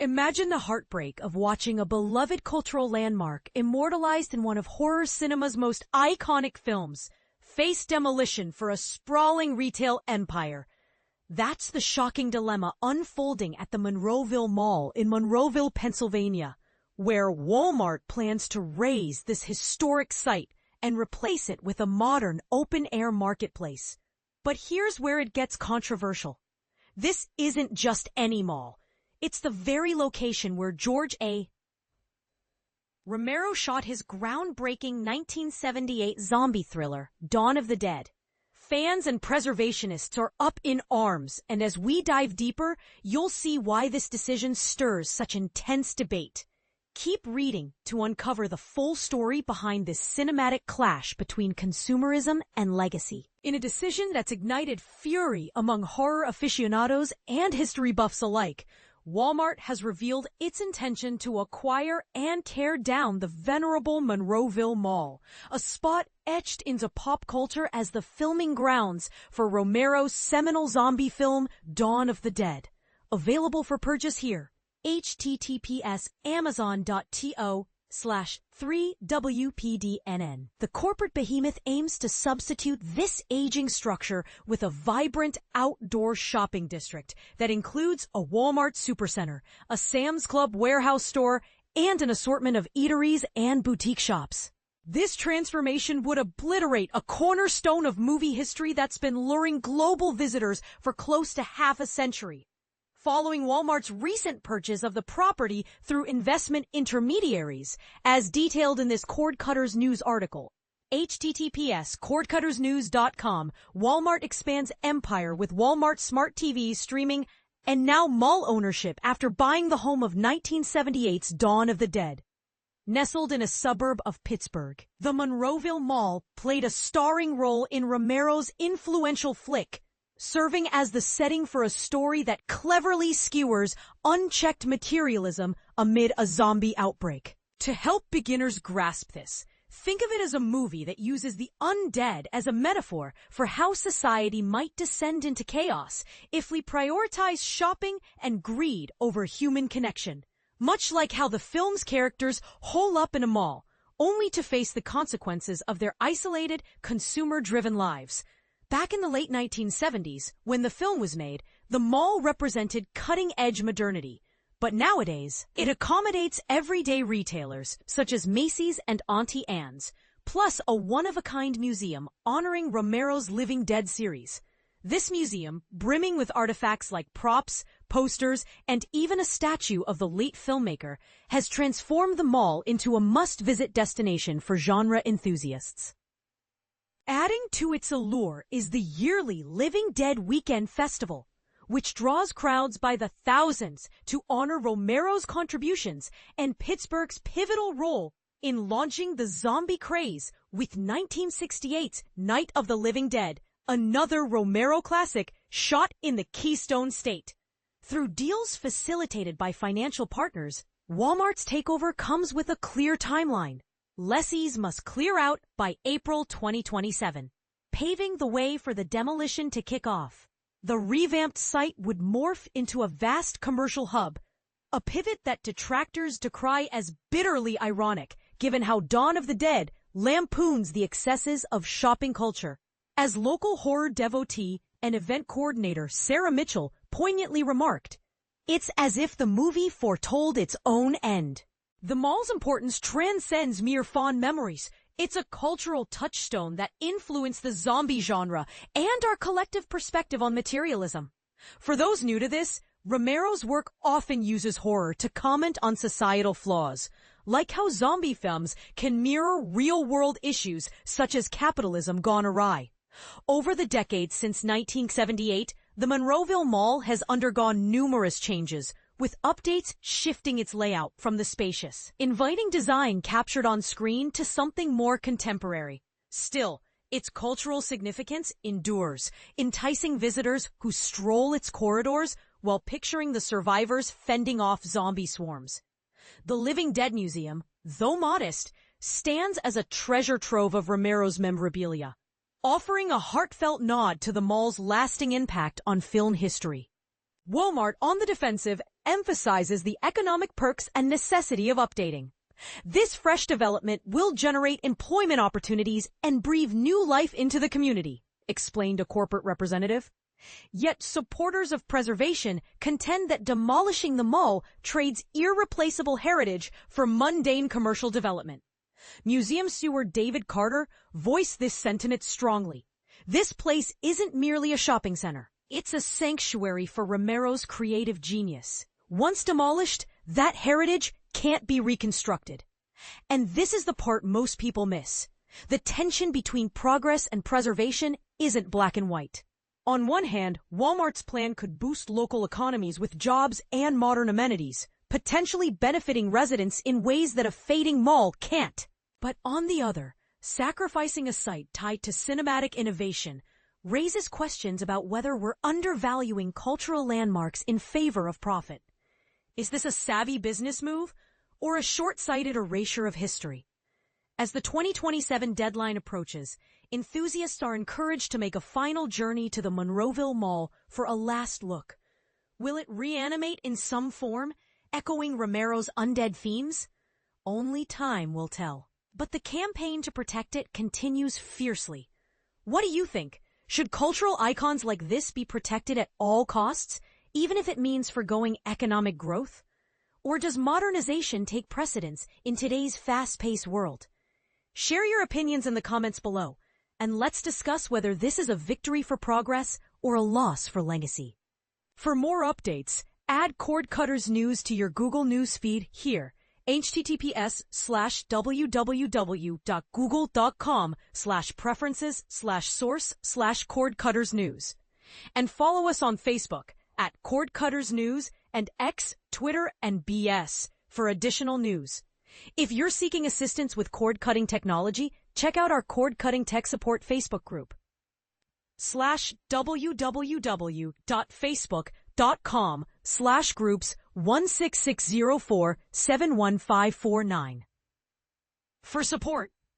Imagine the heartbreak of watching a beloved cultural landmark immortalized in one of horror cinema's most iconic films face demolition for a sprawling retail empire. That's the shocking dilemma unfolding at the Monroeville Mall in Monroeville, Pennsylvania, where Walmart plans to raze this historic site and replace it with a modern open-air marketplace. But here's where it gets controversial. This isn't just any mall. It's the very location where George A. Romero shot his groundbreaking 1978 zombie thriller, Dawn of the Dead. Fans and preservationists are up in arms, and as we dive deeper, you'll see why this decision stirs such intense debate. Keep reading to uncover the full story behind this cinematic clash between consumerism and legacy. In a decision that's ignited fury among horror aficionados and history buffs alike, Walmart has revealed its intention to acquire and tear down the venerable Monroeville Mall, a spot etched into pop culture as the filming grounds for Romero's seminal zombie film, Dawn of the Dead. Available for purchase here. https amazon.to/3WPDNN. The corporate behemoth aims to substitute this aging structure with a vibrant outdoor shopping district that includes a Walmart supercenter, a Sam's Club warehouse store, and an assortment of eateries and boutique shops. This transformation would obliterate a cornerstone of movie history that's been luring global visitors for close to half a century. Following Walmart's recent purchase of the property through investment intermediaries, as detailed in this Cord Cutters News article. https cordcuttersnews.com. Walmart expands empire with Walmart Smart TVs streaming and now mall ownership after buying the home of 1978's Dawn of the Dead. Nestled in a suburb of Pittsburgh, the Monroeville Mall played a starring role in Romero's influential flick, serving as the setting for a story that cleverly skewers unchecked materialism amid a zombie outbreak. To help beginners grasp this, think of it as a movie that uses the undead as a metaphor for how society might descend into chaos if we prioritize shopping and greed over human connection. Much like how the film's characters hole up in a mall, only to face the consequences of their isolated, consumer-driven lives. Back in the late 1970s, when the film was made, the mall represented cutting-edge modernity. But nowadays, it accommodates everyday retailers, such as Macy's and Auntie Anne's, plus a one-of-a-kind museum honoring Romero's Living Dead series. This museum, brimming with artifacts like props, posters, and even a statue of the late filmmaker, has transformed the mall into a must-visit destination for genre enthusiasts. Adding to its allure is the yearly Living Dead Weekend Festival, which draws crowds by the thousands to honor Romero's contributions and Pittsburgh's pivotal role in launching the zombie craze with 1968's Night of the Living Dead, another Romero classic shot in the Keystone State. Through deals facilitated by financial partners, Walmart's takeover comes with a clear timeline. Lessees must clear out by April 2027, paving the way for the demolition to kick off. The revamped site would morph into a vast commercial hub, a pivot that detractors decry as bitterly ironic, given how Dawn of the Dead lampoons the excesses of shopping culture. As local horror devotee and event coordinator Sarah Mitchell poignantly remarked, "It's as if the movie foretold its own end." The mall's importance transcends mere fond memories. It's a cultural touchstone that influenced the zombie genre and our collective perspective on materialism. For those new to this, Romero's work often uses horror to comment on societal flaws, like how zombie films can mirror real-world issues such as capitalism gone awry. Over the decades since 1978, the Monroeville Mall has undergone numerous changes, with updates shifting its layout from the spacious, inviting design captured on screen to something more contemporary. Still, its cultural significance endures, enticing visitors who stroll its corridors while picturing the survivors fending off zombie swarms. The Living Dead Museum, though modest, stands as a treasure trove of Romero's memorabilia, offering a heartfelt nod to the mall's lasting impact on film history. Walmart, on the defensive, emphasizes the economic perks and necessity of updating. This fresh development will generate employment opportunities and breathe new life into the community, explained a corporate representative. Yet supporters of preservation contend that demolishing the mall trades irreplaceable heritage for mundane commercial development. Museum steward David Carter voiced this sentiment strongly. This place isn't merely a shopping center. It's a sanctuary for Romero's creative genius. Once demolished, that heritage can't be reconstructed. And this is the part most people miss. The tension between progress and preservation isn't black and white. On one hand, Walmart's plan could boost local economies with jobs and modern amenities, potentially benefiting residents in ways that a fading mall can't. But on the other, sacrificing a site tied to cinematic innovation raises questions about whether we're undervaluing cultural landmarks in favor of profit. Is this a savvy business move or a short-sighted erasure of history? As the 2027 deadline approaches, enthusiasts are encouraged to make a final journey to the Monroeville Mall for a last look. Will it reanimate in some form, echoing Romero's undead themes? Only time will tell. But the campaign to protect it continues fiercely. What do you think? Should cultural icons like this be protected at all costs, even if it means forgoing economic growth? Or does modernization take precedence in today's fast-paced world? Share your opinions in the comments below, and let's discuss whether this is a victory for progress or a loss for legacy. For more updates, add Cord Cutters News to your Google News feed here, https://www.google.com/preferences/source/cordcuttersnews. And follow us on Facebook at Cord Cutters News and X, Twitter, and BS for additional news. If you're seeking assistance with cord-cutting technology, check out our cord-cutting tech support Facebook group. www.facebook.com/groups16604-71549 for support.